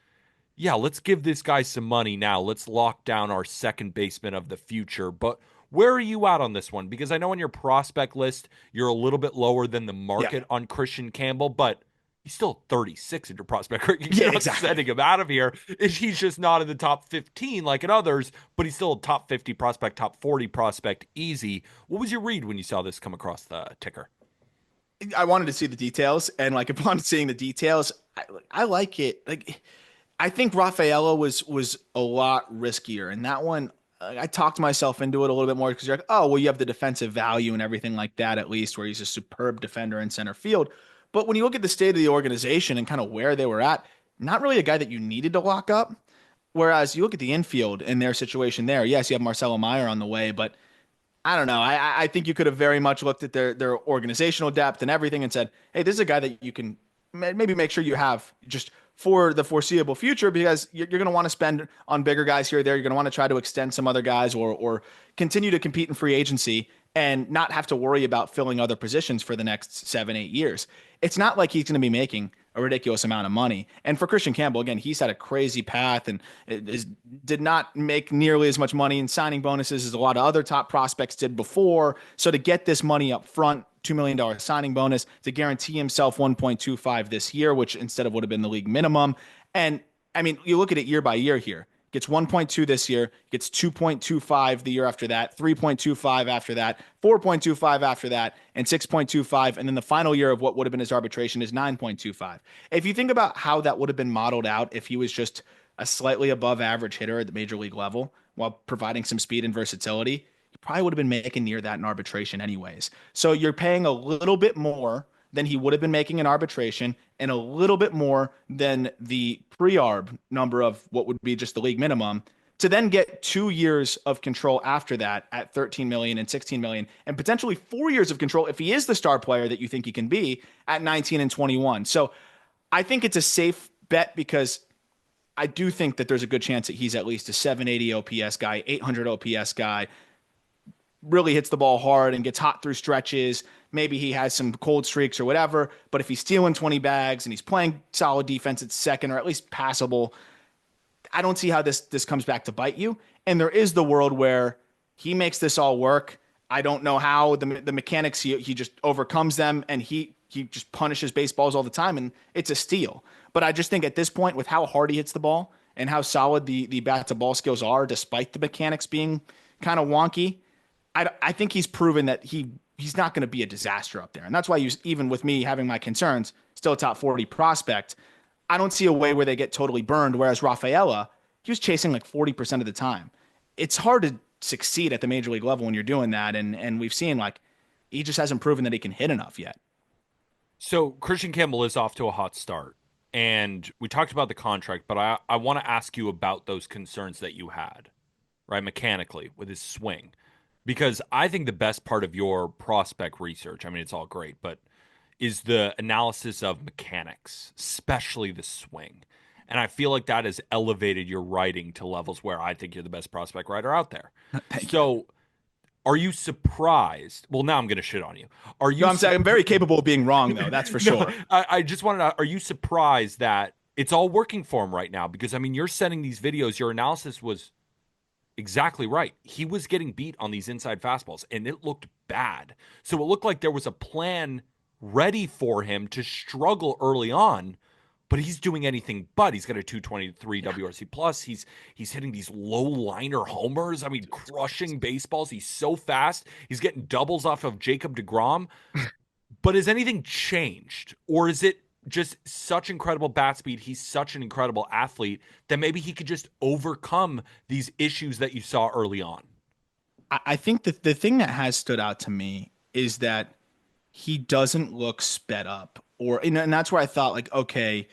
yeah, let's give this guy some money now. Let's lock down our second baseman of the future. But where are you at on this one? Because I know on your prospect list, you're a little bit lower than the Yeah. market on Kristian Campbell, but he's still 36 in your prospect ranking. Yeah, You're not exactly. sending him out of here. He's just not in the top 15 like in others, but he's still a top 50 prospect, top 40 prospect easy. What was your read when you saw this come across the ticker? I wanted to see the details, and like upon seeing the details, I like it. Like, I think Rafaela was a lot riskier, and that one I talked myself into it a little bit more because you're like, oh well, you have the defensive value and everything like that at least, where he's a superb defender in center field. But when you look at the state of the organization and kind of where they were at, not really a guy that you needed to lock up. Whereas you look at the infield and their situation there, yes, you have Marcelo Meyer on the way, but I don't know. I think you could have very much looked at their organizational depth and everything and said, hey, this is a guy that you can maybe make sure you have just for the foreseeable future because you're going to want to spend on bigger guys here or there. You're going to want to try to extend some other guys or continue to compete in free agency and not have to worry about filling other positions for the next 7, 8 years. It's not like he's going to be making a ridiculous amount of money. And for Kristian Campbell, again, he's had a crazy path and did not make nearly as much money in signing bonuses as a lot of other top prospects did before. So to get this money up front, $2 million signing bonus to guarantee himself 1.25 this year, which instead of would have been the league minimum. And I mean, you look at it year by year here. Gets 1.2 this year, gets 2.25 the year after that, 3.25 after that, 4.25 after that, and 6.25. And then the final year of what would have been his arbitration is 9.25. If you think about how that would have been modeled out if he was just a slightly above average hitter at the major league level while providing some speed and versatility, he probably would have been making near that in arbitration anyways. So you're paying a little bit more than he would have been making in arbitration and a little bit more than the pre-arb number of what would be just the league minimum to then get 2 years of control after that at 13 million and 16 million and potentially 4 years of control if he is the star player that you think he can be at 19 and 21. So I think it's a safe bet because I do think that there's a good chance that he's at least a 780 OPS guy, 800 OPS guy, really hits the ball hard and gets hot through stretches. Maybe he has some cold streaks or whatever, but if he's stealing 20 bags and he's playing solid defense at second or at least passable, I don't see how this comes back to bite you. And there is the world where he makes this all work. I don't know how the mechanics, he just overcomes them and he just punishes baseballs all the time and it's a steal. But I just think at this point with how hard he hits the ball and how solid the bat to ball skills are, despite the mechanics being kind of wonky, I think he's proven that he's not going to be a disaster up there. And that's why even with me having my concerns, still a top 40 prospect, I don't see a way where they get totally burned. Whereas Rafaela, he was chasing like 40% of the time. It's hard to succeed at the major league level when you're doing that. And we've seen like he just hasn't proven that he can hit enough yet. So Kristian Campbell is off to a hot start. And we talked about the contract, but I want to ask you about those concerns that you had, right, mechanically with his swing. Because I think the best part of your prospect research, I mean, it's all great, but is the analysis of mechanics, especially the swing. And I feel like that has elevated your writing to levels where I think you're the best prospect writer out there. Thank you. So are you surprised? Well, now I'm going to shit on you. Are No, you I'm saying I'm very capable of being wrong, though. That's for No, sure. I just wanted to, are you surprised that it's all working for him right now? Because I mean, you're sending these videos, your analysis was exactly right. He was getting beat on these inside fastballs and it looked bad. So it looked like there was a plan ready for him to struggle early on, but he's doing anything but. He's got a 223 WRC plus. He's hitting these low liner homers. I mean, crushing baseballs. He's so fast. He's getting doubles off of Jacob deGrom. But has anything changed? Or is it just such incredible bat speed? He's such an incredible athlete that maybe he could just overcome these issues that you saw early on. I think that the thing that has stood out to me is that he doesn't look sped up. And that's where I thought, like, okay,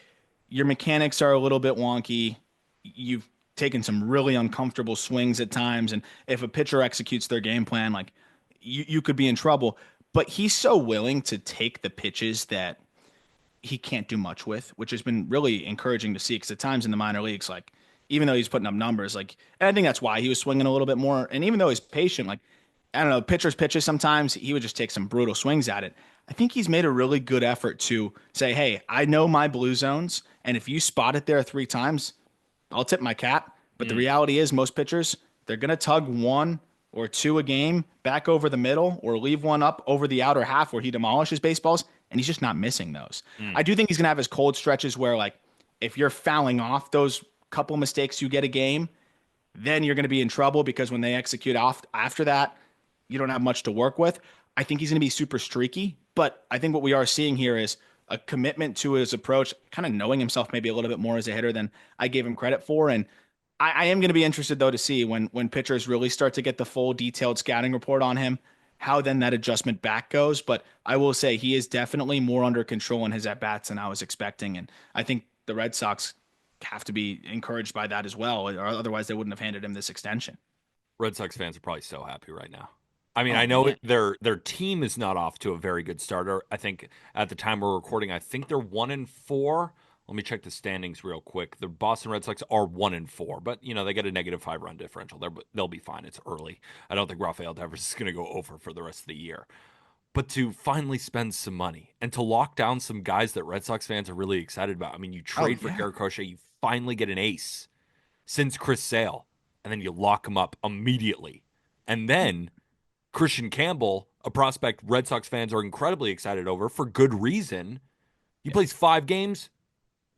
your mechanics are a little bit wonky. You've taken some really uncomfortable swings at times. And if a pitcher executes their game plan, like you could be in trouble. But he's so willing to take the pitches that he can't do much with, which has been really encouraging to see. Because at times in the minor leagues, like even though he's putting up numbers, like and I think that's why he was swinging a little bit more. And even though he's patient, like I don't know, pitchers pitches sometimes he would just take some brutal swings at it. I think he's made a really good effort to say, "Hey, I know my blue zones, and if you spot it there 3 times, I'll tip my cap." But the Mm. reality is, most pitchers they're gonna tug 1 or 2 a game back over the middle, or leave one up over the outer half where he demolishes baseballs, and he's just not missing those. Mm. I do think he's gonna have his cold stretches where, like, if you're fouling off those couple mistakes you get a game, then you're going to be in trouble because when they execute off after that, you don't have much to work with. I think he's going to be super streaky, but I think what we are seeing here is a commitment to his approach, kind of knowing himself maybe a little bit more as a hitter than I gave him credit for. And I am going to be interested though to see when pitchers really start to get the full detailed scouting report on him, how then that adjustment back goes. But I will say he is definitely more under control in his at bats than I was expecting, and I think the Red Sox have to be encouraged by that as well, or otherwise they wouldn't have handed him this extension. Red Sox fans are probably so happy right now. I mean, Oh I know man. their team is not off to a very good starter. I think at the time we're recording, I think they're 1-4. Let me check the standings real quick. The Boston Red Sox are 1-4, but you know they get a -5 run differential. They'll be fine. It's early. I don't think Rafael Devers is going to go over for the rest of the year. But to finally spend some money and to lock down some guys that Red Sox fans are really excited about. I mean, you Oh trade for yeah. Garrett Crochet, you finally get an ace since Chris Sale, and then you lock him up immediately. And then Kristian Campbell, a prospect Red Sox fans are incredibly excited over for good reason. He Yeah. plays 5 games.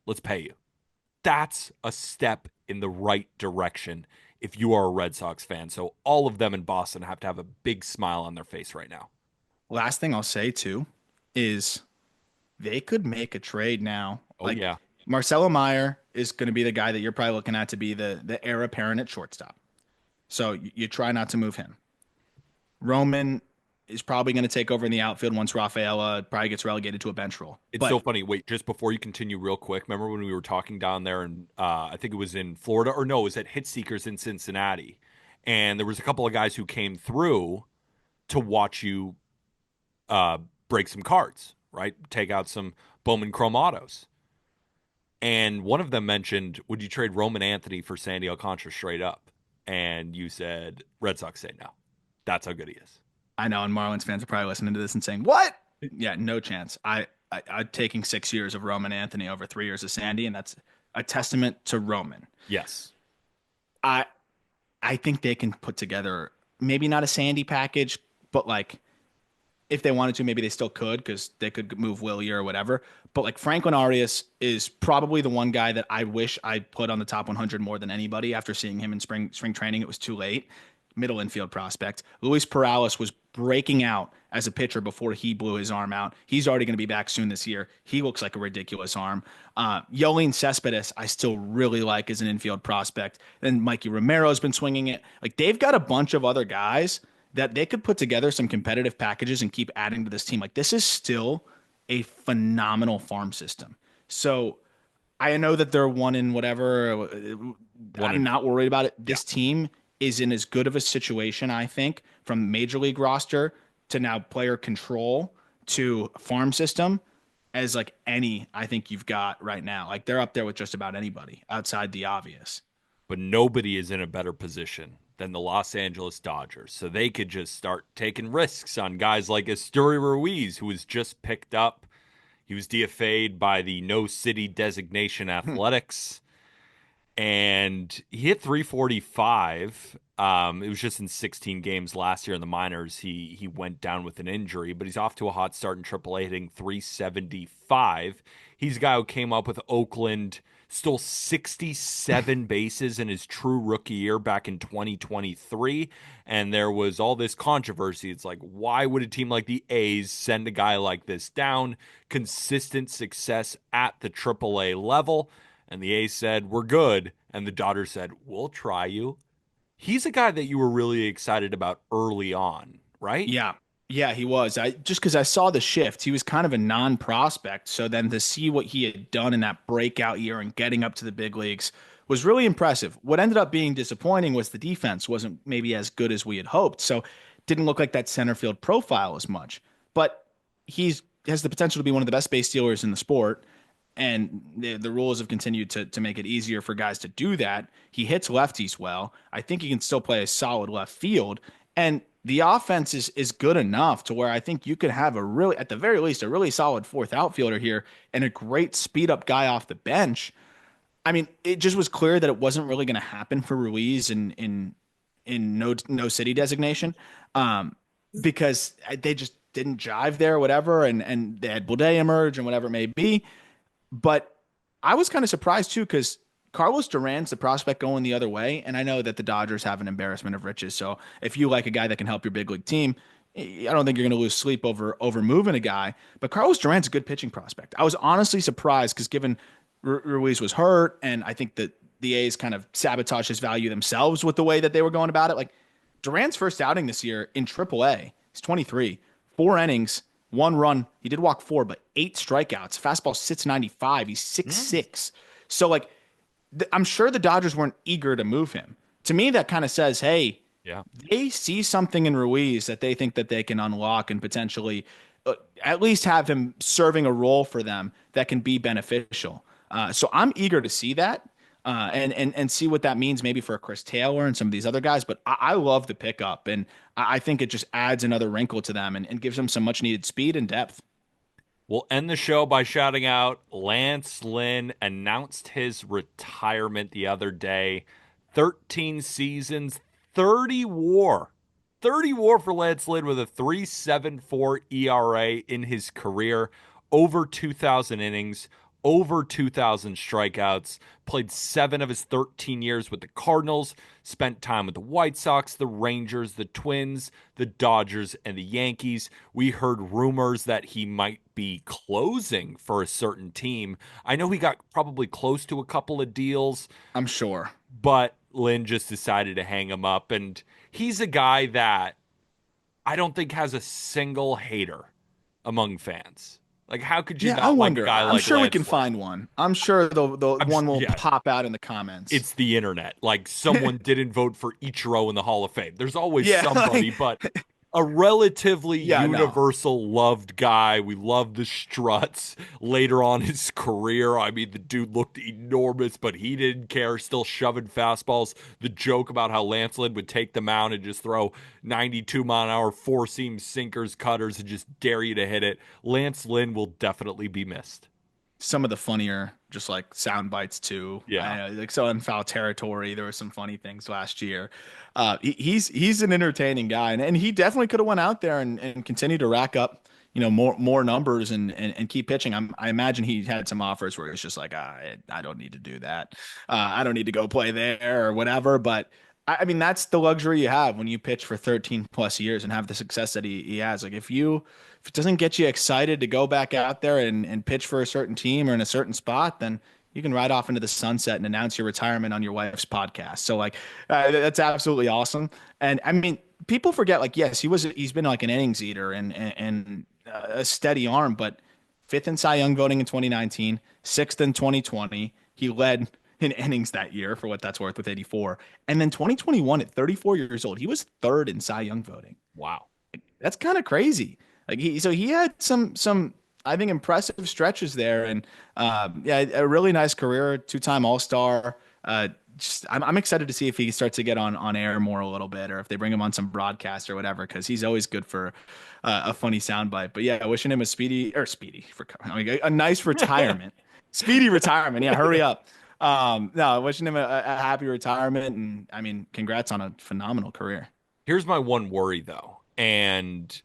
Let's pay you. That's a step in the right direction if you are a Red Sox fan. So all of them in Boston have to have a big smile on their face right now. Last thing I'll say too is they could make a trade now. Oh, Like yeah. Marcelo Meyer is going to be the guy that you're probably looking at to be the heir apparent at shortstop. So you try not to move him. Roman is probably going to take over in the outfield once Rafaela probably gets relegated to a bench role. It's so But funny. Wait, just before you continue, real quick, remember when we were talking down there, and I think it was in Florida, or no, it was at Hit Seekers in Cincinnati, and there was a couple of guys who came through to watch you uh, break some cards, right? Take out some Bowman Chrome autos, and one of them mentioned, "Would you trade Roman Anthony for Sandy Alcantara straight up?" And you said, "Red Sox say no." That's how good he is. I know, and Marlins fans are probably listening to this and saying, "What?" Yeah, no chance. I'm taking 6 years of Roman Anthony over 3 years of Sandy, and that's a testament to Roman. Yes, I I think they can put together maybe not a Sandy package, but like if they wanted to, maybe they still could because they could move Willie or whatever. But like Franklin Arias is probably the one guy that I wish I put on the top 100 more than anybody after seeing him in spring training. It was too late. Middle infield prospect. Luis Perales was breaking out as a pitcher before he blew his arm out. He's already going to be back soon this year. He looks like a ridiculous arm. Yolene Cespedes, I still really like as an infield prospect. And Mikey Romero's been swinging it. Like they've got a bunch of other guys that they could put together some competitive packages and keep adding to this team. Like this is still a phenomenal farm system. So I know that they're one in whatever. one I'm and not worried about it. yeah. This team is in as good of a situation, I think, from major league roster to now player control to farm system as like any I think you've got right now. Like they're up there with just about anybody outside the obvious. But nobody is in a better position than the Los Angeles Dodgers. So they could just start taking risks on guys like Esteury Ruiz, who was just picked up. He was DFA'd by the No City Designation Athletics, and he hit 345. It was just in 16 games last year in the minors. He went down with an injury, but he's off to a hot start in AAA, hitting 375. He's a guy who came up with Oakland, stole 67 bases in his true rookie year back in 2023. And there was all this controversy. It's like, why would a team like the A's send a guy like this down? Consistent success at the AAA level. And the A's said, we're good. And the Dodgers said, we'll try you. He's a guy that you were really excited about early on, right? Yeah. Yeah, he was. I just because I saw the shift, he was kind of a non-prospect. So then to see what he had done in that breakout year and getting up to the big leagues was really impressive. What ended up being disappointing was the defense wasn't maybe as good as we had hoped. So didn't look like that center field profile as much. But he's has the potential to be one of the best base stealers in the sport. And the rules have continued to make it easier for guys to do that. He hits lefties well. I think he can still play a solid left field. And the offense is good enough to where I think you could have a really, at the very least, a really solid fourth outfielder here and a great speed up guy off the bench. I mean, it just was clear that it wasn't really going to happen for Ruiz in no city designation, um, because they just didn't jive there, or whatever, and they had Boudet emerge and whatever it may be. But I was kind of surprised too because Carlos Duran's the prospect going the other way, and I know that the Dodgers have an embarrassment of riches. So if you like a guy that can help your big league team, I don't think you're going to lose sleep over moving a guy. But Carlos Duran's a good pitching prospect. I was honestly surprised because given Ruiz was hurt, and I think that the A's kind of sabotaged his value themselves with the way that they were going about it. Like Duran's first outing this year in AAA, he's 23, 4 innings, 1 run. He did walk 4, but 8 strikeouts. Fastball sits 95. He's 6'6". So like I'm sure the Dodgers weren't eager to move him. To me, that kind of says, hey, Yeah. they see something in Ruiz that they think that they can unlock and potentially at least have him serving a role for them that can be beneficial. So I'm eager to see that and see what that means maybe for a Chris Taylor and some of these other guys. But I love the pickup, and I think it just adds another wrinkle to them and gives them some much needed speed and depth. We'll end the show by shouting out Lance Lynn announced his retirement the other day. 13 seasons, 30 war. 30 war for Lance Lynn with a 3.74 ERA in his career, over 2,000 innings, over 2,000 strikeouts, played 7 of his 13 years with the Cardinals, spent time with the White Sox, the Rangers, the Twins, the Dodgers, and the Yankees. We heard rumors that he might be closing for a certain team. I know he got probably close to a couple of deals, I'm sure. but Lynn just decided to hang him up. And he's a guy that I don't think has a single hater among fans. Like, how could you Yeah, I not like a wonder. guy I'm like sure we Lance can Lynn? find one. I'm sure the one will Yeah, pop out in the comments. it's the internet. Like, someone didn't vote for Ichiro in the Hall of Fame. There's always Yeah, somebody, like, but a relatively yeah, no. universal loved guy. We love the struts later on his career. I mean, the dude looked enormous, but he didn't care, still shoving fastballs. The joke about how Lance Lynn would take the mound and just throw 92-mile-an-hour four-seam sinkers, cutters, and just dare you to hit it. Lance Lynn will definitely be missed. Some of the funnier, just like sound bites too. Yeah. I know, like so in foul territory, there were some funny things last year. He's an entertaining guy, and he definitely could have went out there and continued to rack up, more numbers and keep pitching. I imagine he had some offers where it's just like, I don't need to do that. I don't need to go play there or whatever. But I mean, that's the luxury you have when you pitch for 13 plus years and have the success that he has. Like if it doesn't get you excited to go back out there and pitch for a certain team or in a certain spot, then you can ride off into the sunset and announce your retirement on your wife's podcast. So like that's absolutely awesome. And I mean, people forget like yes, he's been like an innings eater and a steady arm, but fifth in Cy Young voting in 2019, sixth in 2020. He led in innings that year for what that's worth with 84. And then 2021 at 34 years old, he was third in Cy Young voting. Wow. That's kind of crazy. Like he had some I think impressive stretches there, and yeah, a really nice career, 2-time All-Star. Just I'm excited to see if he starts to get on air more a little bit, or if they bring him on some broadcast or whatever, because he's always good for a funny soundbite. But yeah, wishing him a speedy for I mean, a nice retirement, speedy retirement. Yeah, hurry up. No, wishing him a happy retirement, and I mean, congrats on a phenomenal career. Here's my one worry though, and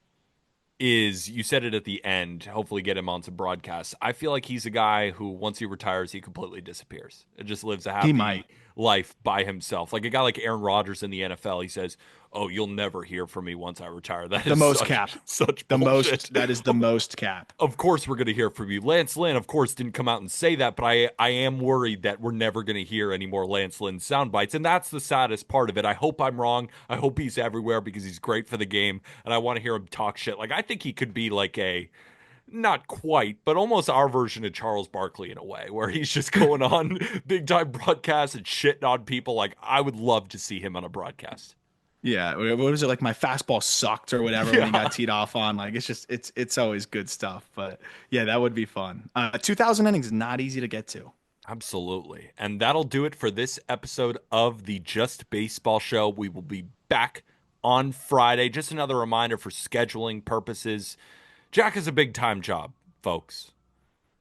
is you said it at the end, hopefully get him on some broadcasts. I feel like he's a guy who once he retires, he completely disappears. It just lives a He happy might. life by himself. Like a guy like Aaron Rodgers in the NFL, he says, Oh, you'll never hear from me once I retire. That The is most such cap. such The bullshit. most. That is the most cap. Of course we're going to hear from you. Lance Lynn, of course, didn't come out and say that, but I am worried that we're never going to hear any more Lance Lynn sound bites, and that's the saddest part of it. I hope I'm wrong. I hope he's everywhere because he's great for the game, and I want to hear him talk shit. Like, I think he could be like a, not quite, but almost our version of Charles Barkley in a way, where he's just going on big time broadcasts and shitting on people. Like, I would love to see him on a broadcast. Yeah, what was it like? My fastball sucked or whatever when he Yeah. got teed off on. Like it's just it's always good stuff. But yeah, that would be fun. 2,000 innings is not easy to get to. Absolutely. And that'll do it for this episode of the Just Baseball Show. We will be back on Friday. Just another reminder for scheduling purposes. Jack has a big time job, folks.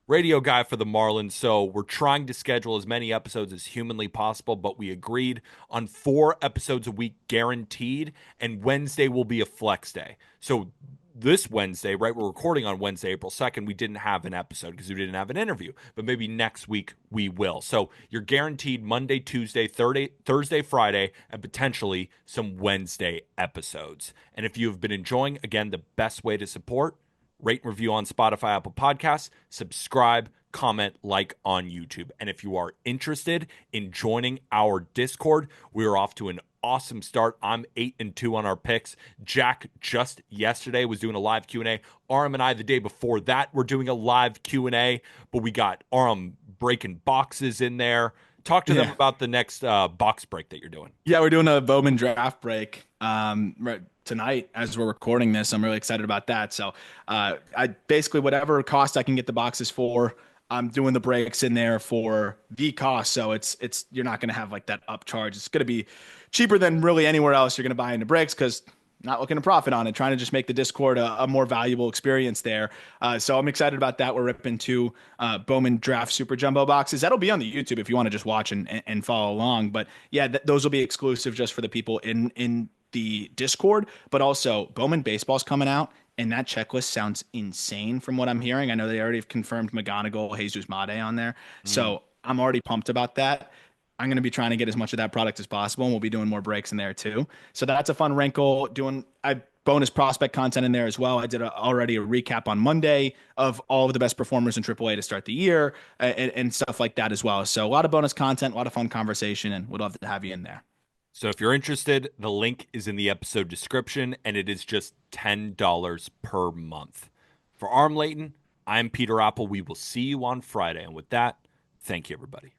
Radio guy for the Marlins, so we're trying to schedule as many episodes as humanly possible, but we agreed on 4 episodes a week guaranteed, and Wednesday will be a flex day. So this Wednesday, right, we're recording on Wednesday, April 2nd, we didn't have an episode because we didn't have an interview, but maybe next week we will. So you're guaranteed Monday, Tuesday, Thursday, Friday, and potentially some Wednesday episodes. And if you have been enjoying, again, the best way to support, rate and review on Spotify, Apple Podcasts, subscribe, comment, like on YouTube. And if you are interested in joining our Discord, we are off to an awesome start. I'm 8-2 on our picks. Jack just yesterday was doing a live Q&A. Aram and I the day before that were doing a live Q&A, but we got Aram breaking boxes in there. Talk to them Yeah. about the next box break that you're doing. Yeah, we're doing a Bowman draft break right tonight as we're recording this. I'm really excited about that. So I basically whatever cost I can get the boxes for, I'm doing the breaks in there for the cost. So it's you're not gonna have like that upcharge. It's gonna be cheaper than really anywhere else you're gonna buy into breaks because not looking to profit on it, trying to just make the Discord a more valuable experience there. So I'm excited about that. We're ripping 2 Bowman Draft Super Jumbo boxes. That'll be on the YouTube if you want to just watch and follow along. But yeah, those will be exclusive just for the people in the Discord. But also, Bowman Baseball's coming out, and that checklist sounds insane from what I'm hearing. I know they already have confirmed McGonigal, Jesus Made on there. Mm. So I'm already pumped about that. I'm going to be trying to get as much of that product as possible, and we'll be doing more breaks in there too. So that's a fun wrinkle. Doing bonus prospect content in there as well. I did already a recap on Monday of all of the best performers in AAA to start the year and stuff like that as well. So a lot of bonus content, a lot of fun conversation, and would love to have you in there. So if you're interested, the link is in the episode description, and it is just $10 per month. For Arm Layton, I'm Peter Apple. We will see you on Friday. And with that, thank you, everybody.